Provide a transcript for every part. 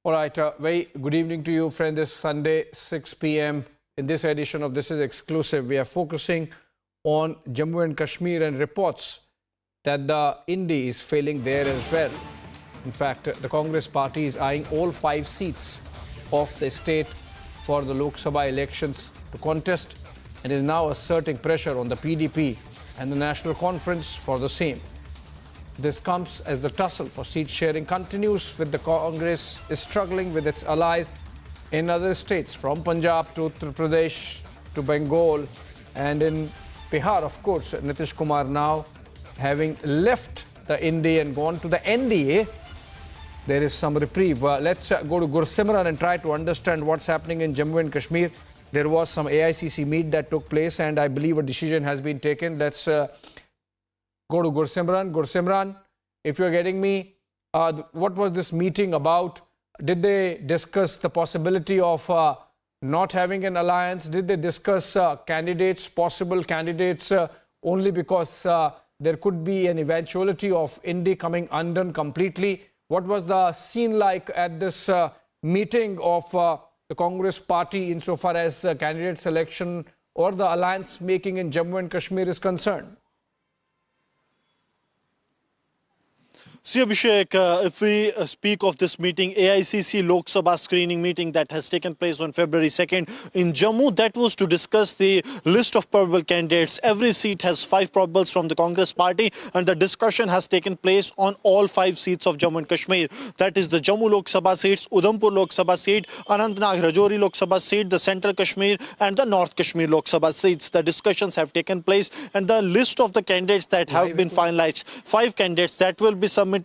All right, very good evening to you, friend. This Sunday, 6 p.m. In this edition of This Is Exclusive, we are focusing on Jammu and Kashmir and reports that the Indi is failing there as well. In fact, the Congress party is eyeing all 5 seats of the state for the Lok Sabha elections to contest and is now asserting pressure on the PDP and the National Conference for the same. This comes as the tussle for seat sharing continues, with the Congress is struggling with its allies in other states, from Punjab to Uttar Pradesh to Bengal, and in Bihar, of course, Nitish Kumar now having left the Indi and gone to the NDA. There is some reprieve. Let's go to Gursimran and try to understand what's happening in Jammu and Kashmir. There was some AICC meet that took place, and I believe a decision has been taken. Let's go to Gursimran. Gursimran, if you're getting me, what was this meeting about? Did they discuss the possibility of not having an alliance? Did they discuss candidates, possible candidates, only because there could be an eventuality of Indi coming undone completely? What was the scene like at this meeting of the Congress party insofar as candidate selection or the alliance making in Jammu and Kashmir is concerned? See, Abhishek, if we speak of this meeting, AICC Lok Sabha screening meeting that has taken place on February 2nd in Jammu, that was to discuss the list of probable candidates. Every seat has 5 probables from the Congress party, and the discussion has taken place on all 5 seats of Jammu and Kashmir. That is the Jammu Lok Sabha seats, Udhampur Lok Sabha seat, Anantnag Rajouri Lok Sabha seat, the Central Kashmir and the North Kashmir Lok Sabha seats. The discussions have taken place, and the list of the candidates that have been finalized, 5 candidates that will be submitted,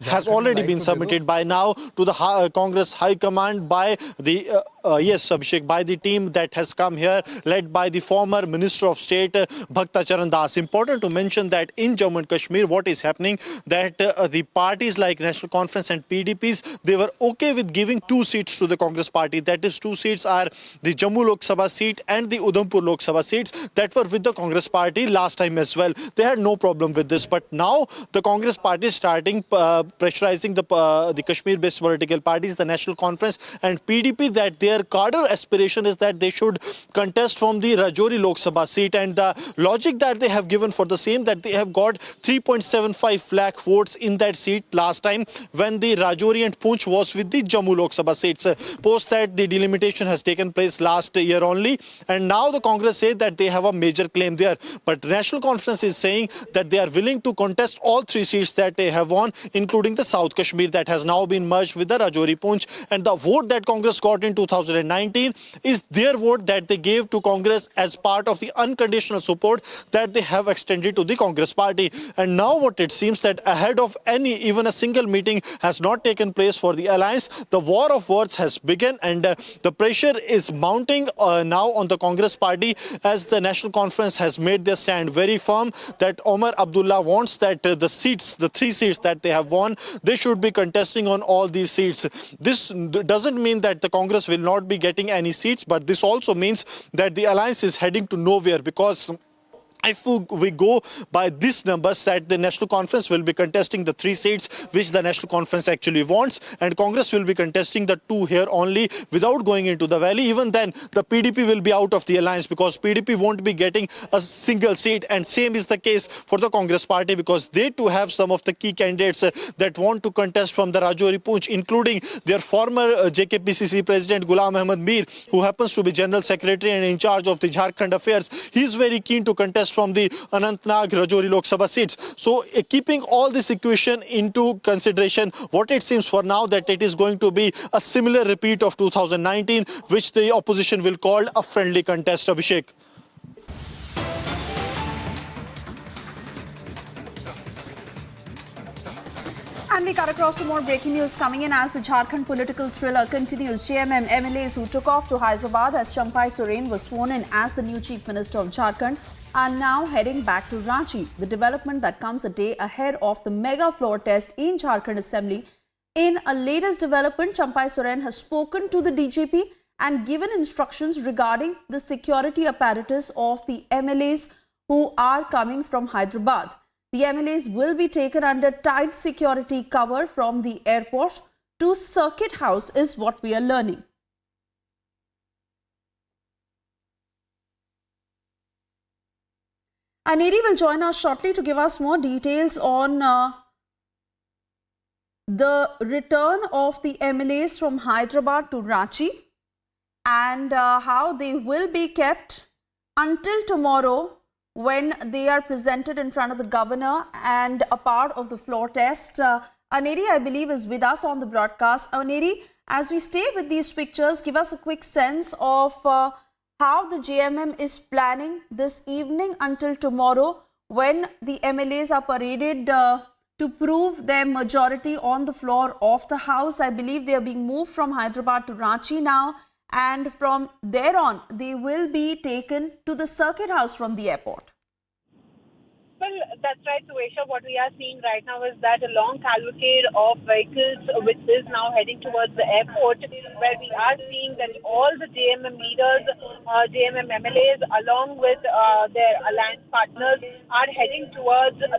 has already been submitted by now to the Congress High Command by the yes, Abhishek, by the team that has come here, led by the former Minister of State Bhakta Charan Das. Important to mention that in Jammu and Kashmir, what is happening, that the parties like National Conference and PDPs, they were okay with giving 2 seats to the Congress party. That is, 2 seats are the Jammu Lok Sabha seat and the Udhampur Lok Sabha seats that were with the Congress party last time as well. They had no problem with this, but now the Congress party is starting pressurizing the Kashmir-based political parties, the National Conference and PDP, that their cadre aspiration is that they should contest from the Rajouri Lok Sabha seat, and the logic that they have given for the same, that they have got 3.75 lakh votes in that seat last time when the Rajouri and Poonch was with the Jammu Lok Sabha seats. Post that, the delimitation has taken place last year only, and now the Congress say that they have a major claim there. But the National Conference is saying that they are willing to contest all 3 seats that they have won, including the South Kashmir that has now been merged with the Rajouri Poonch. And the vote that Congress got in 2019 is their vote that they gave to Congress as part of the unconditional support that they have extended to the Congress party. And now what it seems, that ahead of even a single meeting has not taken place for the alliance, the war of words has begun, and the pressure is mounting now on the Congress party, as the National Conference has made their stand very firm that Omar Abdullah wants that the 3 seats that they have won, they should be contesting on all these seats. This doesn't mean that the Congress will not be getting any seats, but this also means that the alliance is heading to nowhere, because if we go by these numbers, that the National Conference will be contesting the 3 seats which the National Conference actually wants, and Congress will be contesting the 2 here only without going into the valley. Even then, the PDP will be out of the alliance, because PDP won't be getting a single seat, and same is the case for the Congress party, because they too have some of the key candidates that want to contest from the Rajouri Poonch, including their former JKPCC President Ghulam Ahmad Mir, who happens to be General Secretary and in charge of the Jharkhand affairs. He is very keen to contest from the Anantnag Rajouri Lok Sabha seats. So keeping all this equation into consideration, what it seems for now, that it is going to be a similar repeat of 2019, which the opposition will call a friendly contest, Abhishek. And we cut across to more breaking news coming in as the Jharkhand political thriller continues. JMM MLAs who took off to Hyderabad as Champai Soren was sworn in as the new Chief Minister of Jharkhand are now heading back to Ranchi. The development that comes a day ahead of the mega floor test in Jharkhand Assembly. In a latest development, Champai Soren has spoken to the DJP and given instructions regarding the security apparatus of the MLAs who are coming from Hyderabad. The MLAs will be taken under tight security cover from the airport to Circuit House is what we are learning. Aneri will join us shortly to give us more details on the return of the MLAs from Hyderabad to Ranchi and how they will be kept until tomorrow when they are presented in front of the governor and a part of the floor test. Aneri, I believe, is with us on the broadcast. Aneri, as we stay with these pictures, give us a quick sense of how the JMM is planning this evening until tomorrow when the MLAs are paraded to prove their majority on the floor of the house. I believe they are being moved from Hyderabad to Ranchi now, and from there on they will be taken to the Circuit House from the airport. Well, that's right, Suesha. What we are seeing right now is that a long cavalcade of vehicles which is now heading towards the airport, where we are seeing that all the JMM leaders, JMM MLAs, along with their alliance partners, are heading towards the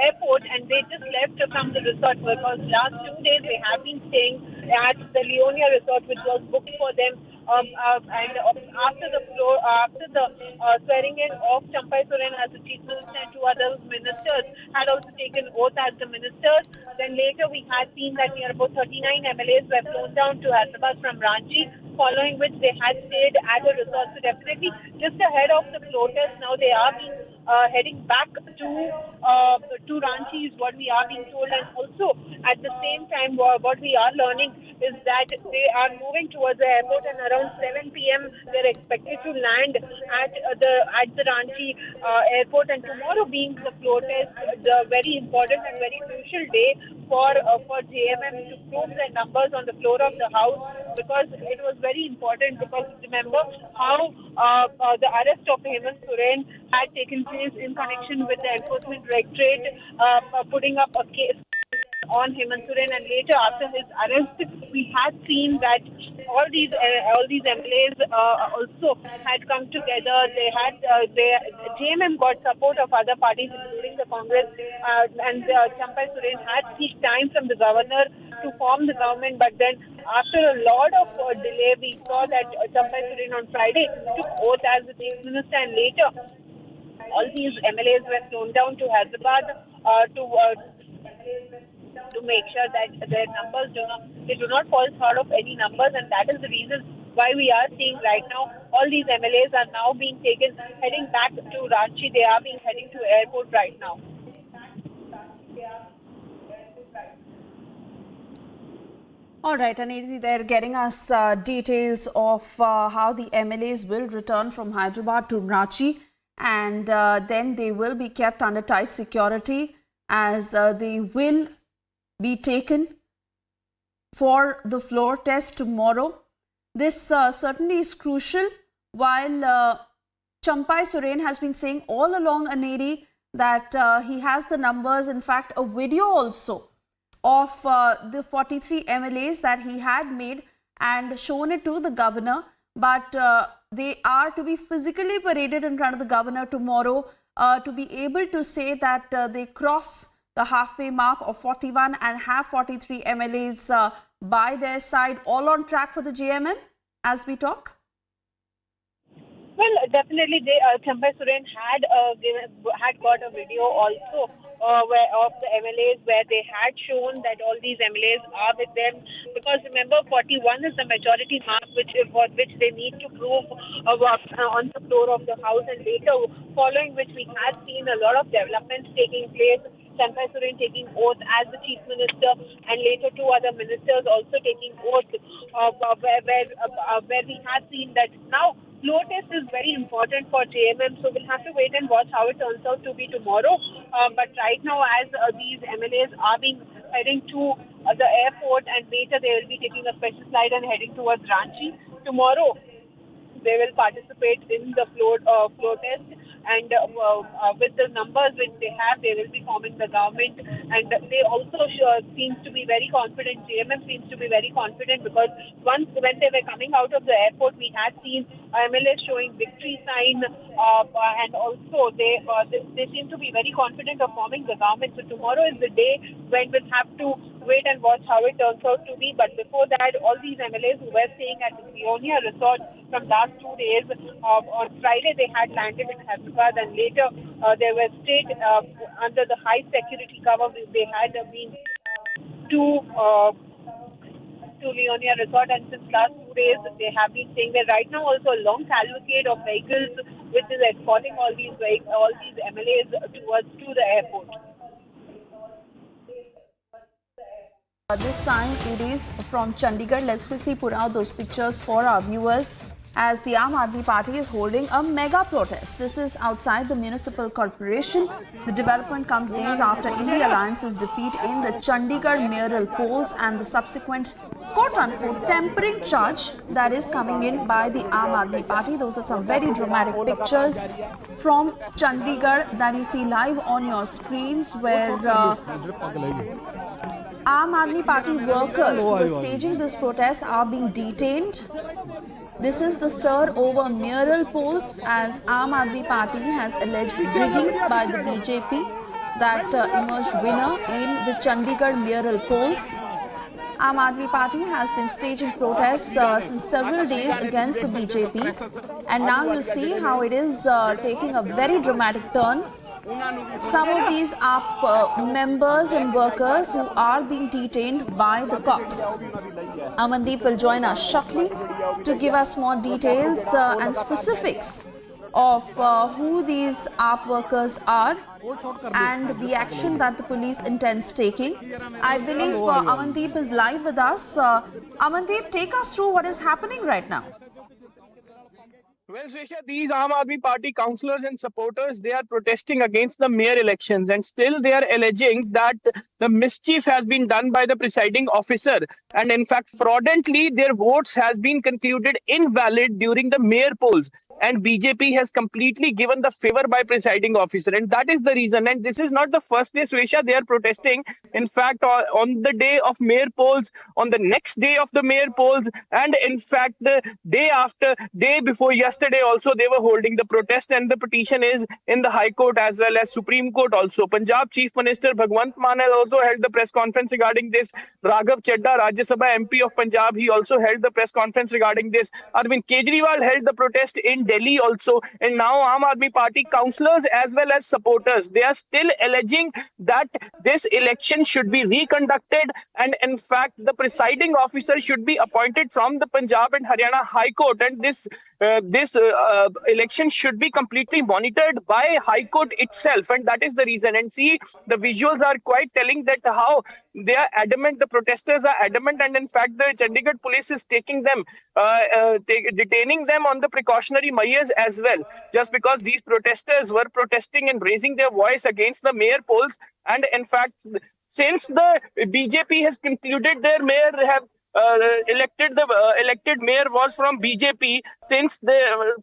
airport, and they just left from the resort because last 2 days they have been staying at the Leonia resort, which was booked for them. And after the swearing in of Champai Soren as the chief minister and two other ministers had also taken oath as the ministers. Then later we had seen that near about 39 MLAs were flown down to Hyderabad from Ranchi, following which they had stayed at a resort. So definitely just ahead of the floor test, now they are being heading back to Ranchi is what we are being told. And also at the same time what we are learning is that they are moving towards the airport, and around 7 p.m. they're expected to land at the Ranchi airport. And tomorrow being the floor test, the very important and very crucial day for JMM to prove their numbers on the floor of the house, because it was very important, because remember how the arrest of Hemant Soren had taken place in connection with the Enforcement Directorate putting up a case on Hemant Soren, and later after his arrest we had seen that all these MLAs also had come together. They had JMM got support of other parties including the Congress, and Champai Soren had seeked time from the governor to form the government, but then after a lot of delay we saw that Champai Soren on Friday took oath as the chief minister, and later all these MLAs were flown down to Hyderabad to make sure that their numbers do not fall short of any numbers. And that is the reason why we are seeing right now all these MLAs are now being taken, heading back to Ranchi. They are being heading to airport right now. All right, Aneri, they're getting us details of how the MLAs will return from Hyderabad to Ranchi, and then they will be kept under tight security as they will be taken for the floor test tomorrow. This certainly is crucial, while Champai Soren has been saying all along, Aneri, that he has the numbers, in fact a video also of the 43 MLAs that he had made and shown it to the governor, but they are to be physically paraded in front of the governor tomorrow to be able to say that they cross the halfway mark of 41 and have 43 MLAs by their side, all on track for the JMM as we talk? Well, definitely, Champai Soren had got a video also of the MLAs where they had shown that all these MLAs are with them, because remember 41 is the majority mark which they need to prove on the floor of the house, and later following which we had seen a lot of developments taking place. Champai Soren taking oath as the chief minister, and later two other ministers also taking oath, where we have seen that now floor test is very important for JMM, so we'll have to wait and watch how it turns out to be tomorrow. But right now, as these MLAs are heading to the airport, and later they will be taking a special flight and heading towards Ranchi. Tomorrow, they will participate in the floor test, and with the numbers which they have, they will be forming the government. And they also seems to be very confident. JMM seems to be very confident, because when they were coming out of the airport, we had seen MLA showing victory sign, and also they seem to be very confident of forming the government. So tomorrow is the day when we'll have to wait and watch how it turns out to be. But before that, all these MLAs who were staying at the Leonia resort from last 2 days, on Friday they had landed in Hyderabad, and later they were stayed under the high security cover. They had been to Leonia Resort, and since last 2 days they have been staying there. Right now, also a long cavalcade of vehicles which is escorting all these MLAs to the airport. This time it is from Chandigarh. Let's quickly put out those pictures for our viewers as the Aam Aadmi Party is holding a mega protest. This is outside the municipal corporation. The development comes days after India Alliance's defeat in the Chandigarh mayoral polls and the subsequent quote-unquote tempering charge that is coming in by the Aam Aadmi Party. Those are some very dramatic pictures from Chandigarh that you see live on your screens, where Aam Aadmi Party workers who are staging this protest are being detained. This is the stir over mayoral polls as Aam Aadmi Party has alleged rigging by the BJP that emerged winner in the Chandigarh mayoral polls. Aam Aadmi Party has been staging protests since several days against the BJP, and now you see how it is taking a very dramatic turn. Some of these are members and workers who are being detained by the cops. Amandeep will join us shortly to give us more details and specifics of who these AAP workers are and the action that the police intends taking. I believe Amandeep is live with us. Amandeep, take us through what is happening right now. Well, Sresha, these Aam Aadmi Party councillors and supporters, they are protesting against the mayor elections, and still they are alleging that the mischief has been done by the presiding officer, and in fact fraudulently their votes has been concluded invalid during the mayor polls, and BJP has completely given the favor by presiding officer, and that is the reason. And this is not the first day, Sresha, they are protesting. In fact, on the day of mayor polls, on the next day of the mayor polls, and in fact the day before yesterday also they were holding the protest, and the petition is in the High Court as well as Supreme Court also. Punjab Chief Minister Bhagwant Mann has also held the press conference regarding this. Raghav Chadha, Rajya Sabha MP of Punjab, he also held the press conference regarding this. Arvind Kejriwal held the protest in Delhi also, and now Aam Aadmi Party councillors as well as supporters, they are still alleging that this election should be reconducted, and in fact the presiding officer should be appointed from the Punjab and Haryana High Court, and this election should be completely monitored by High Court itself, and that is the reason. And see, the visuals are quite telling that how they are adamant, the protesters are adamant, and in fact the Chandigarh police is taking them, detaining them on the precautionary measures as well, just because these protesters were protesting and raising their voice against the mayor polls. And in fact, since the BJP has concluded their mayor have elected mayor was from BJP,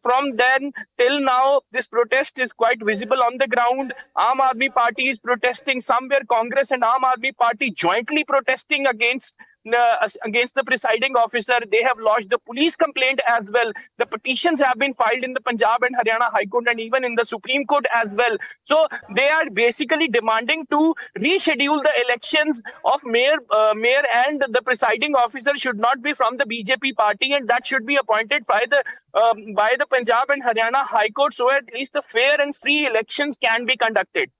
from then till now this protest is quite visible on the ground. Aam Aadmi Party is protesting, somewhere Congress and Aam Aadmi Party jointly protesting against the presiding officer. They have lodged the police complaint as well. The petitions have been filed in the Punjab and Haryana High Court and even in the Supreme Court as well. So they are basically demanding to reschedule the elections of mayor and the presiding officer should not be from the BJP party, and that should be appointed by the Punjab and Haryana High Court, so at least the fair and free elections can be conducted.